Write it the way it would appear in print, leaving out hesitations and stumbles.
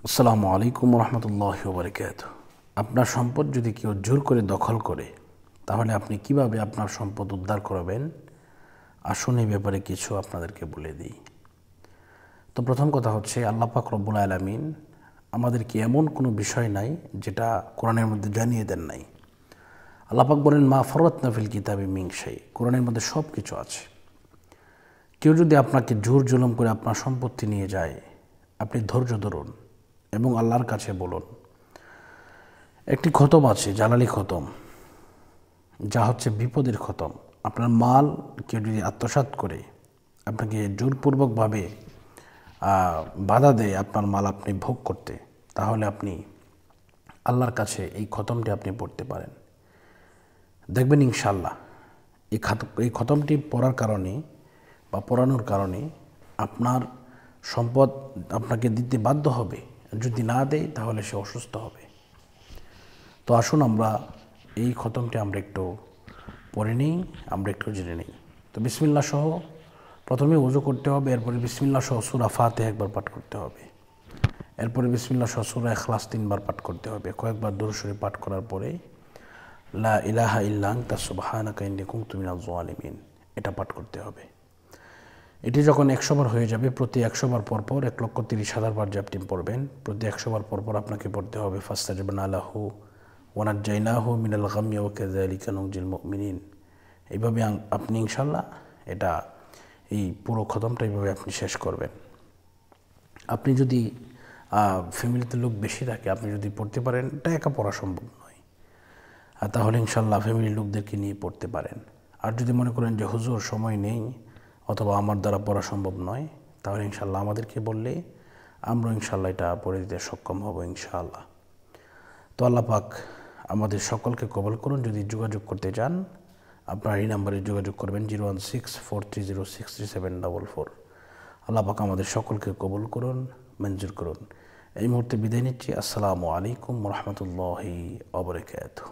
আসসালামু আলাইকুম রহমতুল্লাহি ওয়া বারাকাতুহু। আপনার সম্পদ যদি কেউ জোর করে দখল করে, তাহলে আপনি কিভাবে আপনার সম্পদ উদ্ধার করবেন? আসুন এই ব্যাপারে কিছু আপনাদেরকে বলে দিই। তো প্রথম কথা হচ্ছে, আল্লাহ পাক রব্বুল আলামিন আমাদেরকে এমন কোনো বিষয় নাই যেটা কোরআনের মধ্যে জানিয়ে দেন নাই। আল্লাহ পাক বলেন, মা ফররাতনা ফিল কিতাবি মিন শাই। কোরআনের মধ্যে সব কিছু আছে। কেউ যদি আপনাকে জোর জুলুম করে আপনার সম্পত্তি নিয়ে যায়, আপনি ধৈর্য ধরুন এবং আল্লাহর কাছে বলুন। একটি খতম আছে, জালালি খতম, যা হচ্ছে বিপদের খতম। আপনার মাল কেউ যদি আত্মসাৎ করে আপনাকে জোরপূর্বকভাবে বাধা দেয় আপনার মাল আপনি ভোগ করতে, তাহলে আপনি আল্লাহর কাছে এই খতমটি আপনি পড়তে পারেন। দেখবেন ইনশাআল্লাহ এই খতমটি পড়ার কারণে বা পড়ানোর কারণে আপনার সম্পদ আপনাকে দিতে বাধ্য হবে। যদি না দেয় তাহলে সে অসুস্থ হবে। তো আসুন আমরা এই খতমটি আমরা একটু পড়ে নিই, আমরা একটু জেনে নিই। তো বিসমিল্লাহ সহ প্রথমে ওযু করতে হবে, এরপরে বিসমিল্লাহ সহ সূরা ফাতিহা একবার পাঠ করতে হবে, এরপরে বিসমিল্লাহ সহ সূরা ইখলাস 3 বার পাঠ করতে হবে। কয়েকবার দরুদ শরীফ পাঠ করার পরে লা ইলাহা ইল্লা আনতা সুবহানাকা ইন্নী কুনতু মিনাজ জালিমিন এটা পাঠ করতে হবে। এটি যখন 100 বার হয়ে যাবে, প্রতি 100 বার পরপর 1,30,000 বার যে আপনি পড়বেন, প্রতি 100 বার পরপর আপনাকে পড়তে হবে ফাস্তাজবানা লাহু ওয়া নাজ্জাইনাহু মিনাল গাম্মি ওয়া কাযালিকা নুনজিল মুমিনিন। এইভাবে আপনি ইনশাআল্লাহ এই পুরো খতমটা এইভাবে আপনি শেষ করবেন। আপনি যদি ফ্যামিলিতে লোক বেশি থাকে, আপনি যদি পড়তে পারেন, এটা একা পড়া সম্ভব নয়, তাহলে ইনশাআল্লাহ ফ্যামিলির লোকদেরকে নিয়ে পড়তে পারেন। আর যদি মনে করেন যে হুজুর সময় নেই অথবা আমার দ্বারা পড়া সম্ভব নয়, তাহলে ইনশাআল্লাহ আমাদেরকে বললে আমরা ইনশাআল্লাহ এটা পড়ে দিতে সক্ষম হব ইনশাআল্লাহ। তো আল্লাহ পাক আমাদের সকলকে কবুল করুন। যদি যোগাযোগ করতে চান, আপনারা এই নাম্বারে যোগাযোগ করবেন 01643063744। আল্লাহ পাক আমাদের সকলকে কবুল করুন, মঞ্জুর করুন। এই মুহূর্তে বিদায় নিচ্ছি। আসসালামু আলাইকুম ওয়া রাহমাতুল্লাহি ওয়া বারাকাতুহু।